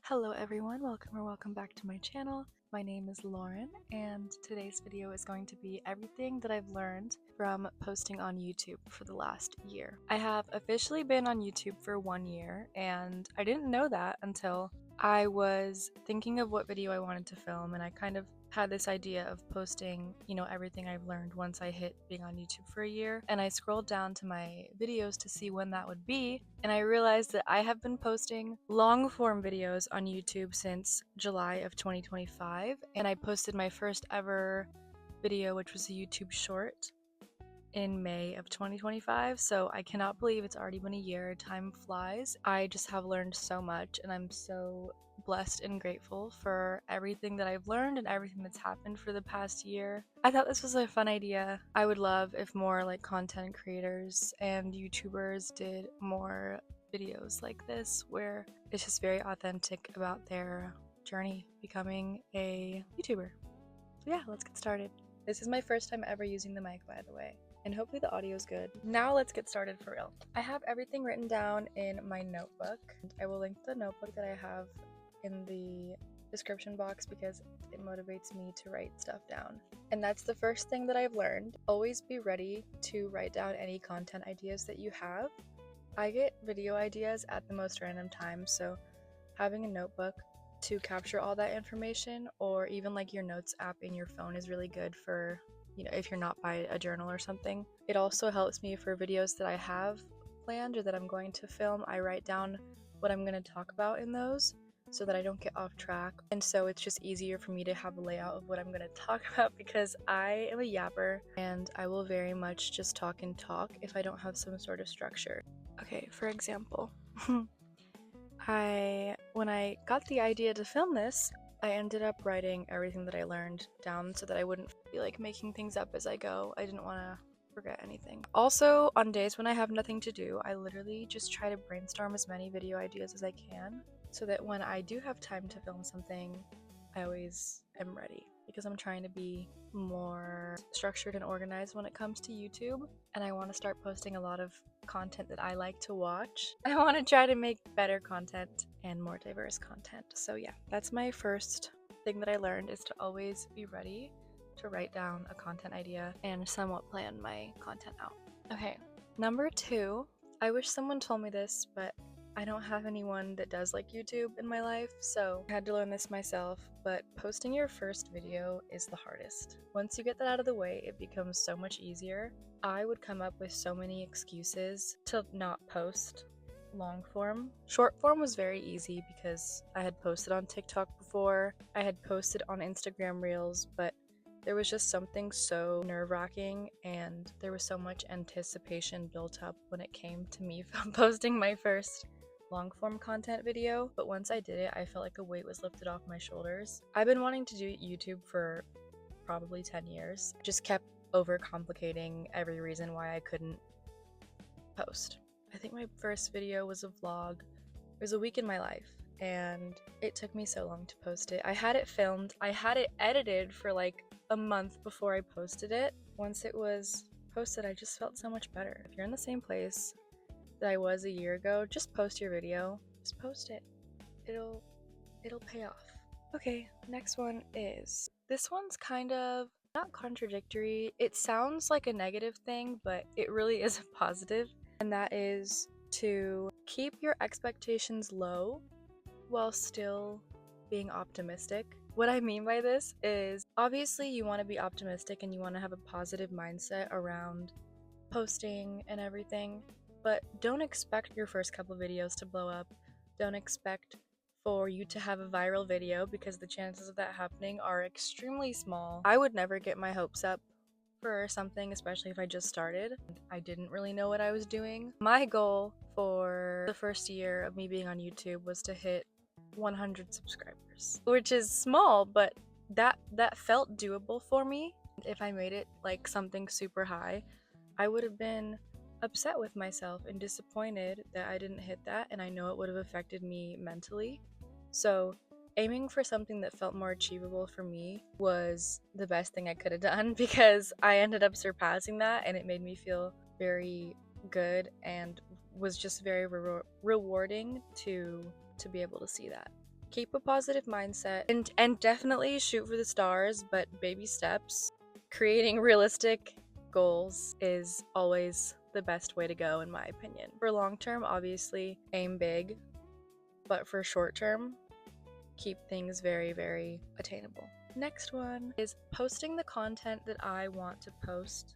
Hello everyone, welcome back to my channel. My name is Lauren and today's video is going to be everything that I've learned from posting on YouTube for the last year. I have officially been on YouTube for 1 year and I didn't know that until I was thinking of what video I wanted to film, and I kind of had this idea of posting, everything I've learned once I hit being on YouTube for a year. And I scrolled down to my videos to see when that would be, and I realized that I have been posting long form videos on YouTube since July of 2025, and I posted my first ever video, which was a YouTube short, in May of 2025, so I cannot believe it's already been a year. Time flies. I just have learned so much, and I'm so blessed and grateful for everything that I've learned and everything that's happened for the past year. I thought this was a fun idea. I would love if more content creators and YouTubers did more videos like this where it's just very authentic about their journey becoming a YouTuber. So yeah, let's get started. This is my first time ever using the mic, by the way, and hopefully the audio is good. Now let's get started for real. I have everything written down in my notebook. I will link the notebook that I have in the description box because it motivates me to write stuff down. And that's the first thing that I've learned. Always be ready to write down any content ideas that you have. I get video ideas at the most random times, so having a notebook to capture all that information, or even your notes app in your phone, is really good for if you're not by a journal or something. It also helps me for videos that I have planned or that I'm going to film. I write down what I'm going to talk about in those so that I don't get off track, and so it's just easier for me to have a layout of what I'm going to talk about, because I am a yapper and I will very much just talk and talk if I don't have some sort of structure. Okay, for example, when I got the idea to film this, I ended up writing everything that I learned down so that I wouldn't be making things up as I go. I didn't want to forget anything. Also, on days when I have nothing to do, I literally just try to brainstorm as many video ideas as I can so that when I do have time to film something, I always am ready, because I'm trying to be more structured and organized when it comes to YouTube, and I want to start posting a lot of content that I like to watch. I want to try to make better content and more diverse content. So yeah, that's my first thing that I learned, is to always be ready to write down a content idea and somewhat plan my content out. Okay, number 2, I wish someone told me this, but I don't have anyone that does YouTube in my life, so I had to learn this myself, but posting your first video is the hardest. Once you get that out of the way, it becomes so much easier. I would come up with so many excuses to not post long form. Short form was very easy because I had posted on TikTok before, I had posted on Instagram Reels, but there was just something so nerve-wracking, and there was so much anticipation built up when it came to me posting my first long-form content video. But once I did it, I felt like a weight was lifted off my shoulders. I've been wanting to do YouTube for probably 10 years. Just kept overcomplicating every reason why I couldn't post. I think my first video was a vlog. It was a week in my life, and it took me so long to post it. I had it filmed, I had it edited for a month before I posted it. Once it was posted, I just felt so much better. If you're in the same place that I was a year ago, just post your video. Just post it. It'll pay off. Okay, next one is, this one's kind of not contradictory. It sounds like a negative thing, but it really is a positive, and that is to keep your expectations low while still being optimistic. What I mean by this is, obviously you want to be optimistic and you want to have a positive mindset around posting and everything, but don't expect your first couple videos to blow up. Don't expect for you to have a viral video, because the chances of that happening are extremely small. I would never get my hopes up for something, especially if I just started. I didn't really know what I was doing. My goal for the first year of me being on YouTube was to hit 100 subscribers, which is small, but that felt doable for me. If I made it something super high, I would have been upset with myself and disappointed that I didn't hit that, and I know it would have affected me mentally. So aiming for something that felt more achievable for me was the best thing I could have done, because I ended up surpassing that, and it made me feel very good and was just very rewarding to be able to see that. keep a positive mindset, and definitely shoot for the stars, but baby steps. Creating realistic goals is always the best way to go, in my opinion. For long term, obviously aim big, but for short term, keep things very, very attainable. Next one is posting the content that I want to post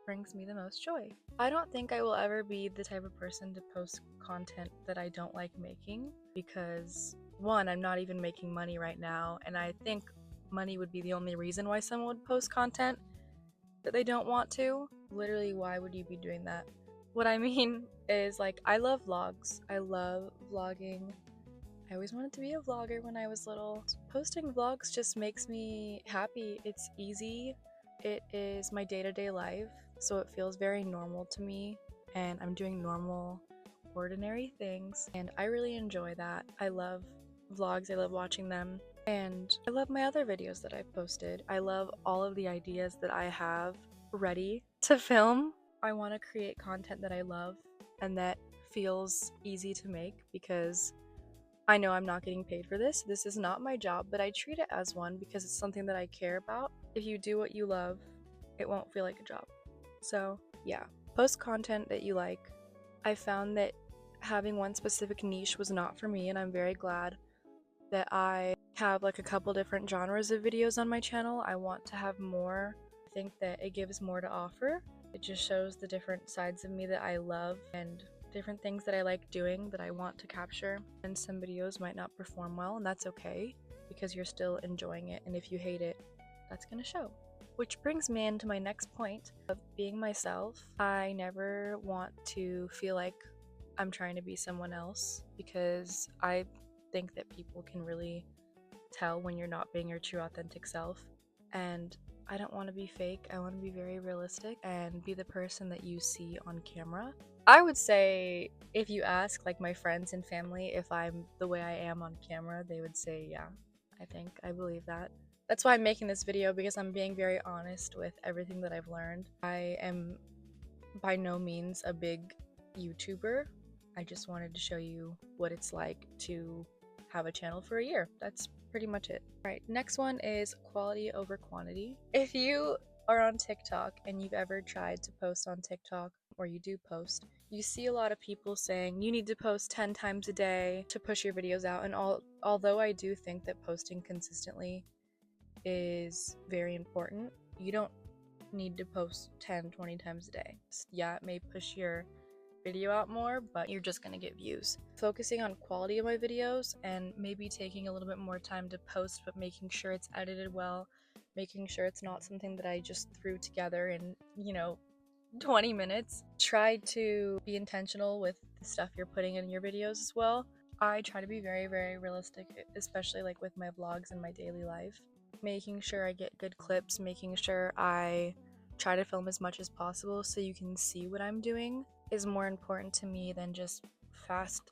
brings me the most joy. I don't think I will ever be the type of person to post content that I don't like making, because one, I'm not even making money right now, and I think money would be the only reason why someone would post content that they don't want to. Literally, why would you be doing that? What I mean is, like, I love vlogs. I love vlogging. I always wanted to be a vlogger when I was little. Posting vlogs just makes me happy. It's easy. It is my day-to-day life, so it feels very normal to me, and I'm doing normal, ordinary things, and I really enjoy that. I love vlogs. I love watching them, and I love my other videos that I've posted. I love all of the ideas that I have ready to film. I want to create content that I love and that feels easy to make, because I know I'm not getting paid for this. This is not my job, but I treat it as one because it's something that I care about. If you do what you love, it won't feel like a job. So, yeah, post content that you like. I found that having one specific niche was not for me, and I'm very glad that I have like a couple different genres of videos on my channel. I want to have more. I think that it gives more to offer. It just shows the different sides of me that I love and different things that I like doing that I want to capture. And some videos might not perform well, and that's okay, because you're still enjoying it, and if you hate it, that's gonna show. Which brings me into my next point of being myself. I never want to feel like I'm trying to be someone else, because I think that people can really tell when you're not being your true authentic self, and I don't want to be fake. I want to be very realistic and be the person that you see on camera. I would say, if you ask like my friends and family if I'm the way I am on camera, they would say yeah. I believe that. That's why I'm making this video, because I'm being very honest with everything that I've learned. I am by no means a big YouTuber. I just wanted to show you what it's like to have a channel for a year. That's pretty much it. Alright, next one is quality over quantity. If you are on TikTok and you've ever tried to post on TikTok, or you do post, you see a lot of people saying you need to post 10 times a day to push your videos out, and although I do think that posting consistently is very important, you don't need to post 10-20 times a day. Yeah, it may push your video out more, but you're just gonna get views. Focusing on quality of my videos and maybe taking a little bit more time to post, but making sure it's edited well, making sure it's not something that I just threw together in, 20 minutes. Try to be intentional with the stuff you're putting in your videos as well. I try to be very, very realistic, especially like with my vlogs and my daily life. Making sure I get good clips, making sure I try to film as much as possible so you can see what I'm doing is more important to me than just fast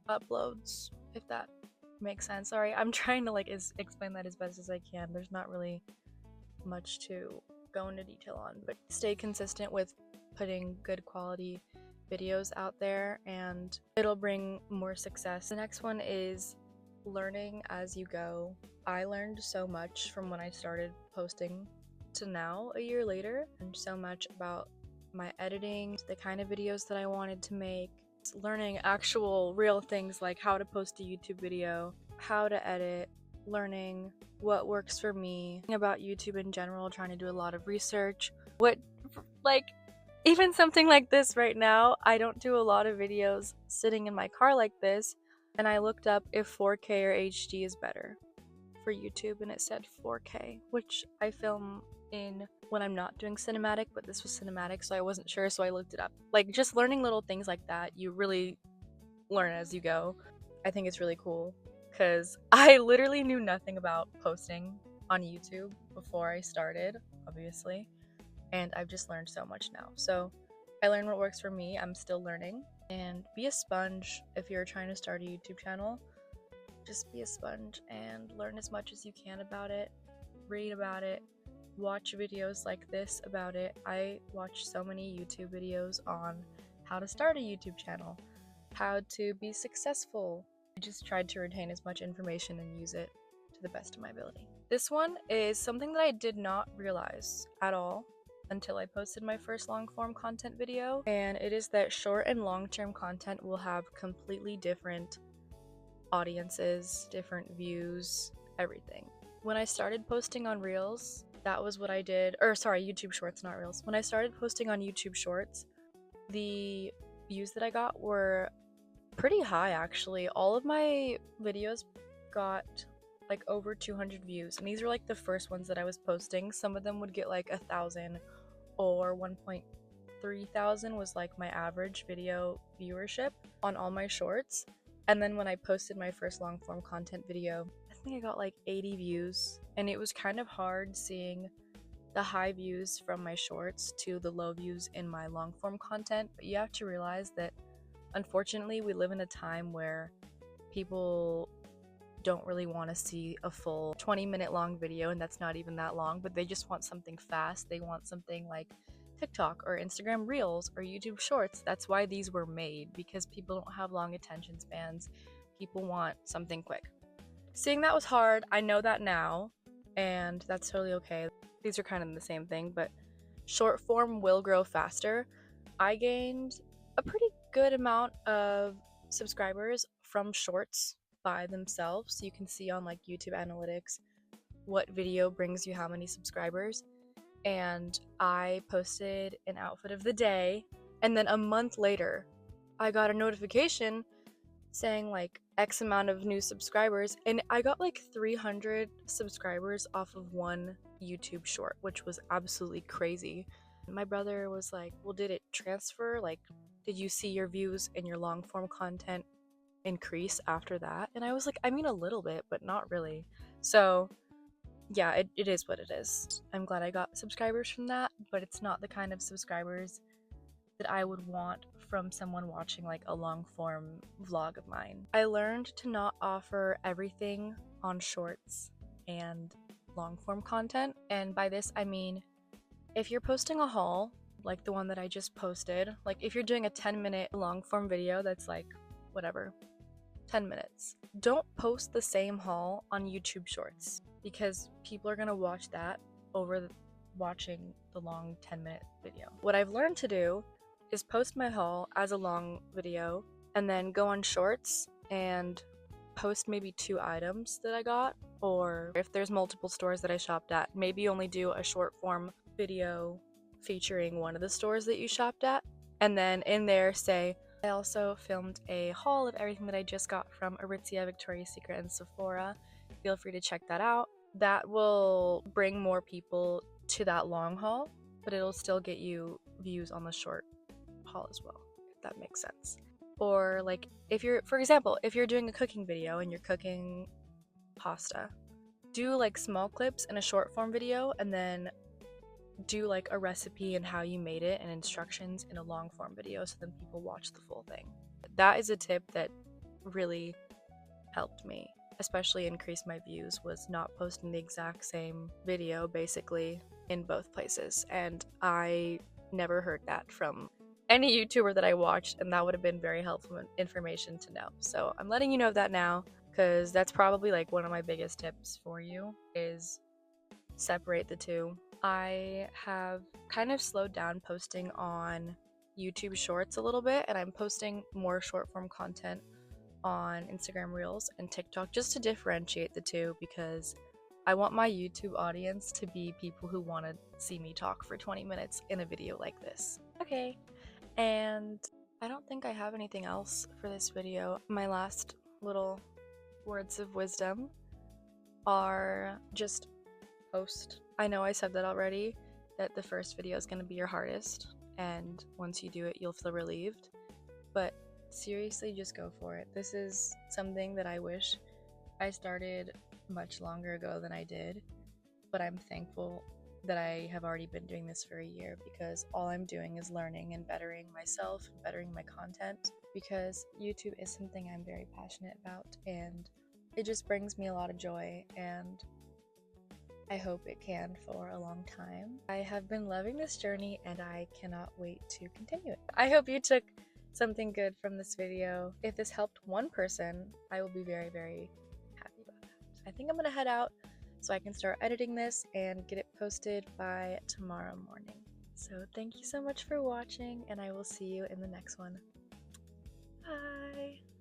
uploads, if that makes sense. Sorry, I'm trying to explain that as best as I can. There's not really much to go into detail on, but stay consistent with putting good quality videos out there and it'll bring more success. The next one is learning as you go. I learned so much from when I started posting to now, a year later, and so much about my editing, the kind of videos that I wanted to make, learning actual real things like how to post a YouTube video, how to edit, learning what works for me, about YouTube in general, trying to do a lot of research. Even something like this right now, I don't do a lot of videos sitting in my car like this, and I looked up if 4K or HD is better for YouTube, and it said 4K, which I film in when I'm not doing cinematic, but this was cinematic, so I wasn't sure, so I looked it up. Just learning little things like that, you really learn as you go. I think it's really cool, because I literally knew nothing about posting on YouTube before I started, obviously, and I've just learned so much now. So I learned what works for me. I'm still learning. And be a sponge if you're trying to start a YouTube channel. Just be a sponge and learn as much as you can about it. Read about it. Watch videos like this about it. I watch so many YouTube videos on how to start a YouTube channel, how to be successful I just tried to retain as much information and use it to the best of my ability. This one is something that I did not realize at all until I posted my first long form content video, and it is that short and long term content will have completely different audiences, different views, everything. When I started posting on Reels, that was what I did, or sorry, YouTube Shorts, not Reels. When I started posting on YouTube Shorts, the views that I got were pretty high actually. All of my videos got like over 200 views, and these were like the first ones that I was posting. Some of them would get like 1,000 or 1.3 thousand was like my average video viewership on all my shorts. And then when I posted my first long form content video, I think I got like 80 views, and it was kind of hard seeing the high views from my shorts to the low views in my long form content. But you have to realize that unfortunately we live in a time where people don't really want to see a full 20-minute long video, and that's not even that long, but they just want something fast. They want something like TikTok or Instagram Reels or YouTube Shorts. That's why these were made, because people don't have long attention spans. People want something quick. Seeing that was hard. I know that now, and that's totally okay. These are kind of the same thing, but short form will grow faster. I gained a pretty good amount of subscribers from shorts by themselves. You can see on like YouTube analytics what video brings you how many subscribers. And I posted an outfit of the day, and then a month later I got a notification saying like X amount of new subscribers, and I got like 300 subscribers off of one YouTube short, which was absolutely crazy. My brother was like, well, did it transfer? Like, did you see your views and your long form content increase after that? And I was like, I mean, a little bit, but not really. So yeah, it is what it is. I'm glad I got subscribers from that, but it's not the kind of subscribers that I would want from someone watching like a long form vlog of mine. I learned to not offer everything on shorts and long form content, and by this I mean if you're posting a haul like the one that I just posted, like if you're doing a 10-minute long form video that's like whatever 10 minutes, don't post the same haul on YouTube Shorts, because people are gonna watch that over watching the long 10-minute video. What I've learned to do is post my haul as a long video and then go on shorts and post maybe 2 items that I got, or if there's multiple stores that I shopped at, maybe only do a short form video featuring one of the stores that you shopped at, and then in there say, I also filmed a haul of everything that I just got from Aritzia, Victoria's Secret, and Sephora. Feel free to check that out. That will bring more people to that long haul, but it'll still get you views on the short haul as well, if that makes sense. Or like if you're, for example, if you're doing a cooking video and you're cooking pasta, do like small clips in a short form video, and then do like a recipe and how you made it and instructions in a long form video, so then people watch the full thing. That is a tip that really helped me, especially increase my views, was not posting the exact same video basically in both places. And I never heard that from any YouTuber that I watched, and that would have been very helpful information to know. So I'm letting you know that now, because that's probably like one of my biggest tips for you, is separate the two. I have kind of slowed down posting on YouTube Shorts a little bit, and I'm posting more short form content on Instagram Reels and TikTok just to differentiate the two, because I want my YouTube audience to be people who want to see me talk for 20 minutes in a video like this. Okay, and I don't think I have anything else for this video. My last little words of wisdom are just post. I know I said that already, that the first video is going to be your hardest, and once you do it you'll feel relieved, but seriously, just go for it. This is something that I wish I started much longer ago than I did, but I'm thankful that I have already been doing this for a year, because all I'm doing is learning and bettering myself and bettering my content, because YouTube is something I'm very passionate about, and it just brings me a lot of joy, and I hope it can for a long time. I have been loving this journey, and I cannot wait to continue it. I hope you took something good from this video. If this helped one person, I will be very, very happy about that. I think I'm gonna head out so I can start editing this and get it posted by tomorrow morning. So thank you so much for watching, and I will see you in the next one. Bye!